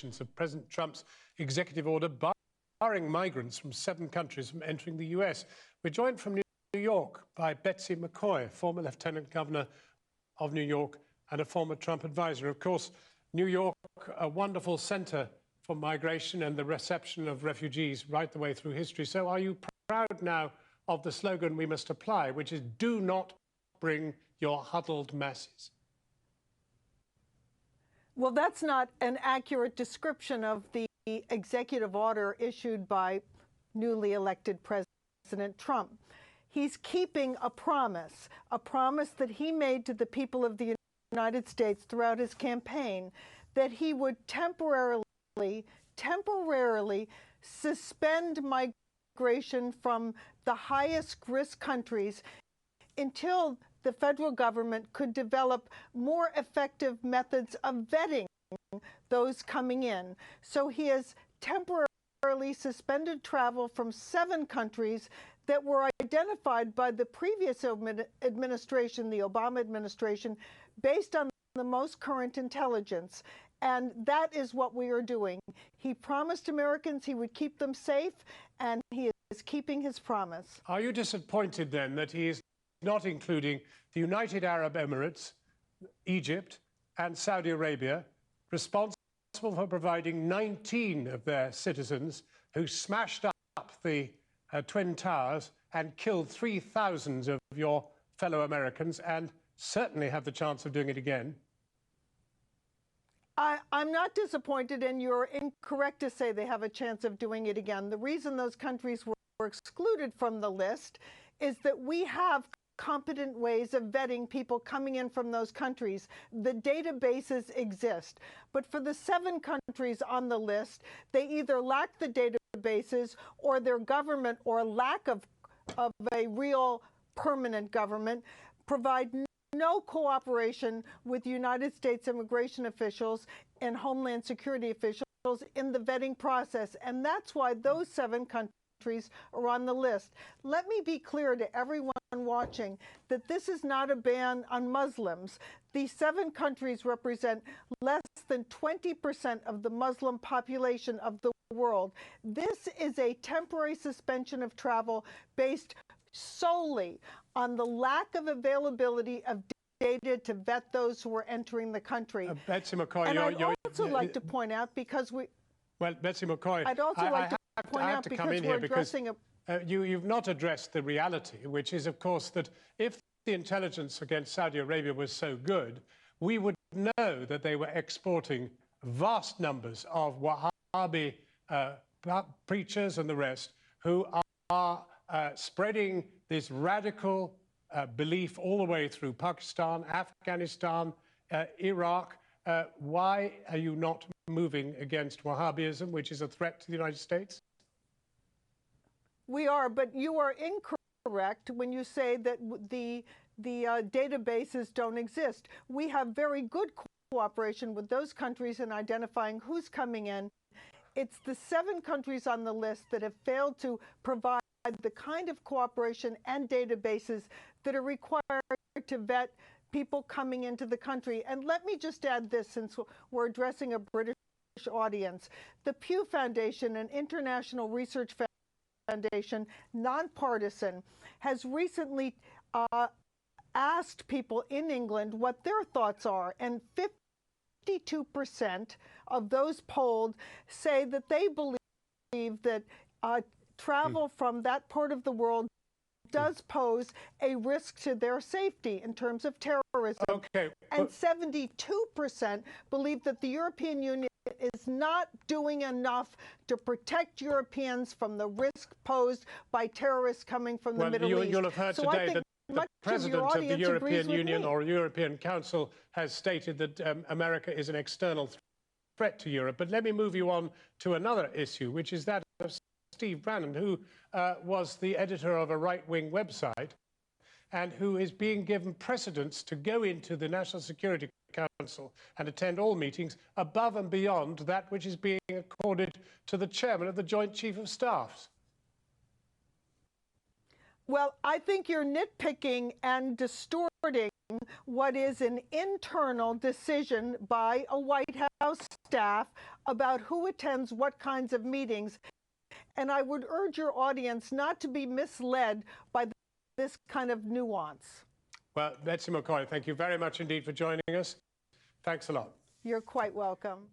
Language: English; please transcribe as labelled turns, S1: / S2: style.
S1: violations of President Trump's executive order barring migrants from 7 countries from entering the US. We're joined from New York by Betsy McCoy, former Lieutenant Governor of New York and a former Trump advisor. Of course, New York, a wonderful center for migration and the reception of refugees right the way through history. So are you proud now of the slogan we must apply, which is "Do not bring your huddled masses"?
S2: Well, that's not an accurate description of the executive order issued by newly elected President Trump. He's keeping a promise that he made to the people of the United States throughout his campaign, that he would temporarily suspend migration from the highest risk countries until the federal government could develop more effective methods of vetting those coming in. So he has temporarily suspended travel from 7 countries that were identified by the previous administration, the Obama administration, based on the most current intelligence. And that is what we are doing. He promised Americans he would keep them safe, and he is keeping his promise.
S1: Are you disappointed then that he is not including the United Arab Emirates, Egypt, and Saudi Arabia, responsible for providing 19 of their citizens who smashed up the Twin Towers and killed 3,000 of your fellow Americans, and certainly have the chance of doing it again?
S2: I'm not disappointed, and you're incorrect to say they have a chance of doing it again. The reason those countries were excluded from the list is that we have competent ways of vetting people coming in from those countries. The databases exist. But for the 7 countries on the list, they either lack the databases, or their government, or lack of a real permanent government, provide no cooperation with United States immigration officials and Homeland Security officials in the vetting process. And that's why those 7 countries are on the list. Let me be clear to everyone watching that this is not a ban on Muslims. These 7 countries represent less than 20% of the Muslim population of the world. This is a temporary suspension of travel based solely on the lack of availability of data to vet those who are entering the country.
S1: Betsy McCoy,
S2: and I'd also like to point out, because we...
S1: Well, Betsy McCoy,
S2: I'd also like to point out, because we're addressing
S1: you've not addressed the reality, which is, of course, that if the intelligence against Saudi Arabia was so good, we would know that they were exporting vast numbers of wahabi preachers and the rest who are spreading this radical belief all the way through Pakistan, Afghanistan, Iraq. Why are you not moving against Wahhabism, which is a threat to the United States?
S2: We are, but you are incorrect when you say that the databases don't exist. We have very good cooperation with those countries in identifying who's coming in. It's the 7 countries on the list that have failed to provide the kind of cooperation and databases that are required to vet people coming into the country. And let me just add this, since we're addressing a British audience. The Pew Foundation, an international research foundation, nonpartisan, has recently asked people in England what their thoughts are, and 52% of those polled say that they believe that travel from that part of the world does pose a risk to their safety in terms of terrorism.
S1: Okay.
S2: And 72% believe that the European Union is not doing enough to protect Europeans from the risk posed by terrorists coming from the Middle East.
S1: You'll have heard today that the President of the European Union or European Council has stated that America is an external threat to Europe. But let me move you on to another issue, which is that of Steve Bannon, who was the editor of a right-wing website and who is being given precedence to go into the National Security Council and attend all meetings above and beyond that which is being accorded to the chairman of the Joint Chief of Staffs.
S2: Well, I think you're nitpicking and distorting what is an internal decision by a White House staff about who attends what kinds of meetings. And I would urge your audience not to be misled by this kind of nuance.
S1: Well, Betsy McCoy, thank you very much indeed for joining us. Thanks a lot.
S2: You're quite welcome.